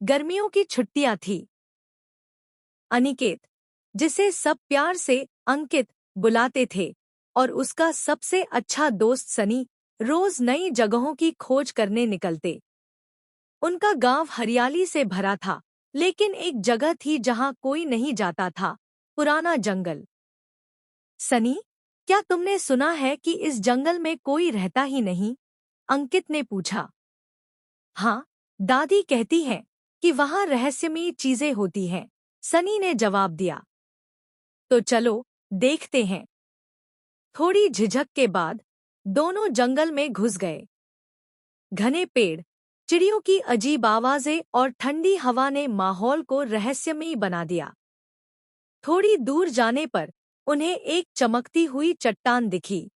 गर्मियों की छुट्टियां थी। अनिकेत, जिसे सब प्यार से अंकित बुलाते थे, और उसका सबसे अच्छा दोस्त सनी रोज नई जगहों की खोज करने निकलते। उनका गांव हरियाली से भरा था, लेकिन एक जगह थी जहां कोई नहीं जाता था, पुराना जंगल। सनी, क्या तुमने सुना है कि इस जंगल में कोई रहता ही नहीं? अंकित ने पूछा। हाँ, दादी कहती है कि वहां रहस्यमयी चीजें होती हैं, सनी ने जवाब दिया। तो चलो, देखते हैं। थोड़ी झिझक के बाद दोनों जंगल में घुस गए। घने पेड़, चिड़ियों की अजीब आवाजें और ठंडी हवा ने माहौल को रहस्यमयी बना दिया। थोड़ी दूर जाने पर उन्हें एक चमकती हुई चट्टान दिखी।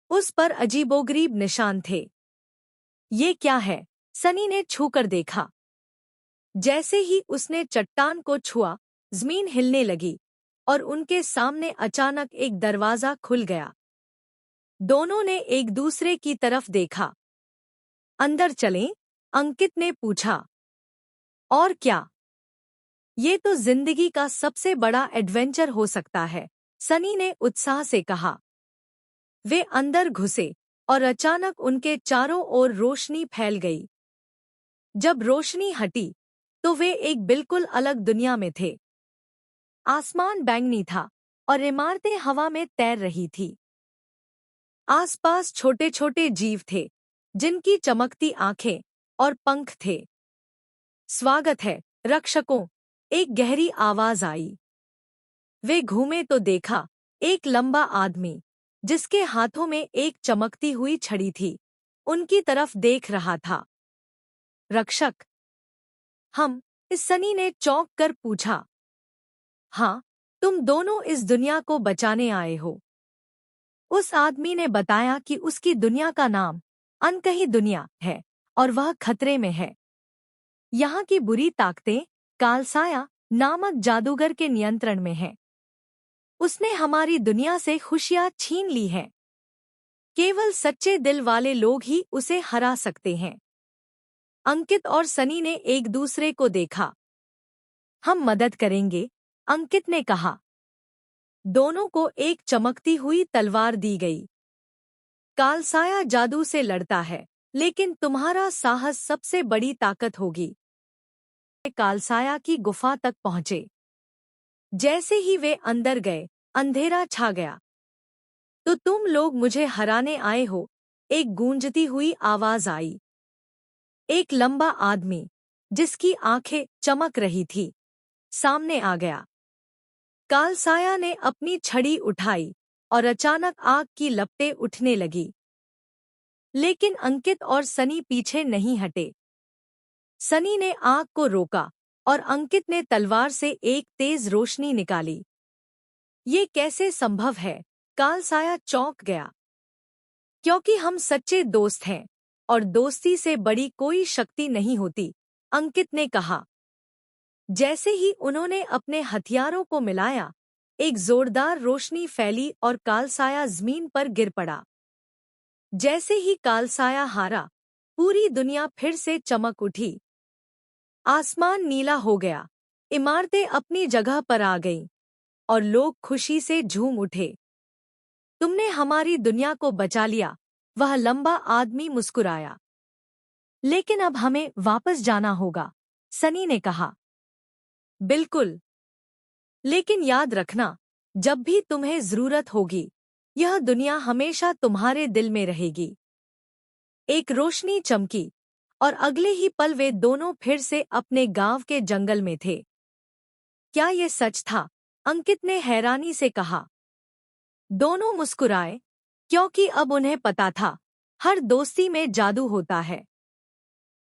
उस पर अजीबोगरीब निशान थे। ये क्या है? सनी ने छूकर देखा। जैसे ही उसने चट्टान को छुआ, जमीन हिलने लगी और उनके सामने अचानक एक दरवाजा खुल गया। दोनों ने एक दूसरे की तरफ देखा। अंदर चलें? अंकित ने पूछा। और क्या? ये तो जिंदगी का सबसे बड़ा एडवेंचर हो सकता है, सनी ने उत्साह से कहा। वे अंदर घुसे और अचानक उनके चारों ओर रोशनी फैल गई। जब रोशनी हटी तो वे एक बिल्कुल अलग दुनिया में थे। आसमान बैंगनी था और इमारतें हवा में तैर रही थी। आसपास छोटे छोटे जीव थे, जिनकी चमकती आंखें और पंख थे। स्वागत है, रक्षकों, एक गहरी आवाज आई। वे घूमे तो देखा, एक लंबा आदमी, जिसके हाथों में एक चमकती हुई छड़ी थी, उनकी तरफ देख रहा था। रक्षक? हम? इस सनी ने चौंक कर पूछा। हाँ, तुम दोनों इस दुनिया को बचाने आए हो। उस आदमी ने बताया कि उसकी दुनिया का नाम अनकही दुनिया है और वह खतरे में है। यहाँ की बुरी ताकतें कालसाया नामक जादूगर के नियंत्रण में है। उसने हमारी दुनिया से खुशियाँ छीन ली हैं। केवल सच्चे दिल वाले लोग ही उसे हरा सकते हैं। अंकित और सनी ने एक दूसरे को देखा। हम मदद करेंगे, अंकित ने कहा। दोनों को एक चमकती हुई तलवार दी गई। कालसाया जादू से लड़ता है, लेकिन तुम्हारा साहस सबसे बड़ी ताकत होगी। कालसाया की गुफा तक पहुंचे। जैसे ही वे अंदर गए, अंधेरा छा गया। तो तुम लोग मुझे हराने आए हो? एक गूंजती हुई आवाज आई। एक लंबा आदमी, जिसकी आंखें चमक रही थी, सामने आ गया। कालसाया ने अपनी छड़ी उठाई और अचानक आग की लपटें उठने लगी। लेकिन अंकित और सनी पीछे नहीं हटे। सनी ने आग को रोका और अंकित ने तलवार से एक तेज रोशनी निकाली। ये कैसे संभव है? कालसाया चौंक गया। क्योंकि हम सच्चे दोस्त हैं और दोस्ती से बड़ी कोई शक्ति नहीं होती, अंकित ने कहा। जैसे ही उन्होंने अपने हथियारों को मिलाया, एक जोरदार रोशनी फैली और कालसाया जमीन पर गिर पड़ा। जैसे ही कालसाया हारा, पूरी दुनिया फिर से चमक उठी। आसमान नीला हो गया, इमारतें अपनी जगह पर आ गईं और लोग खुशी से झूम उठे। तुमने हमारी दुनिया को बचा लिया, वह लंबा आदमी मुस्कुराया। लेकिन अब हमें वापस जाना होगा, सनी ने कहा। बिल्कुल। लेकिन याद रखना, जब भी तुम्हें जरूरत होगी, यह दुनिया हमेशा तुम्हारे दिल में रहेगी। एक रोशनी चमकी और अगले ही पल वे दोनों फिर से अपने गांव के जंगल में थे। क्या ये सच था? अंकित ने हैरानी से कहा। दोनों मुस्कुराए, क्योंकि अब उन्हें पता था, हर दोस्ती में जादू होता है।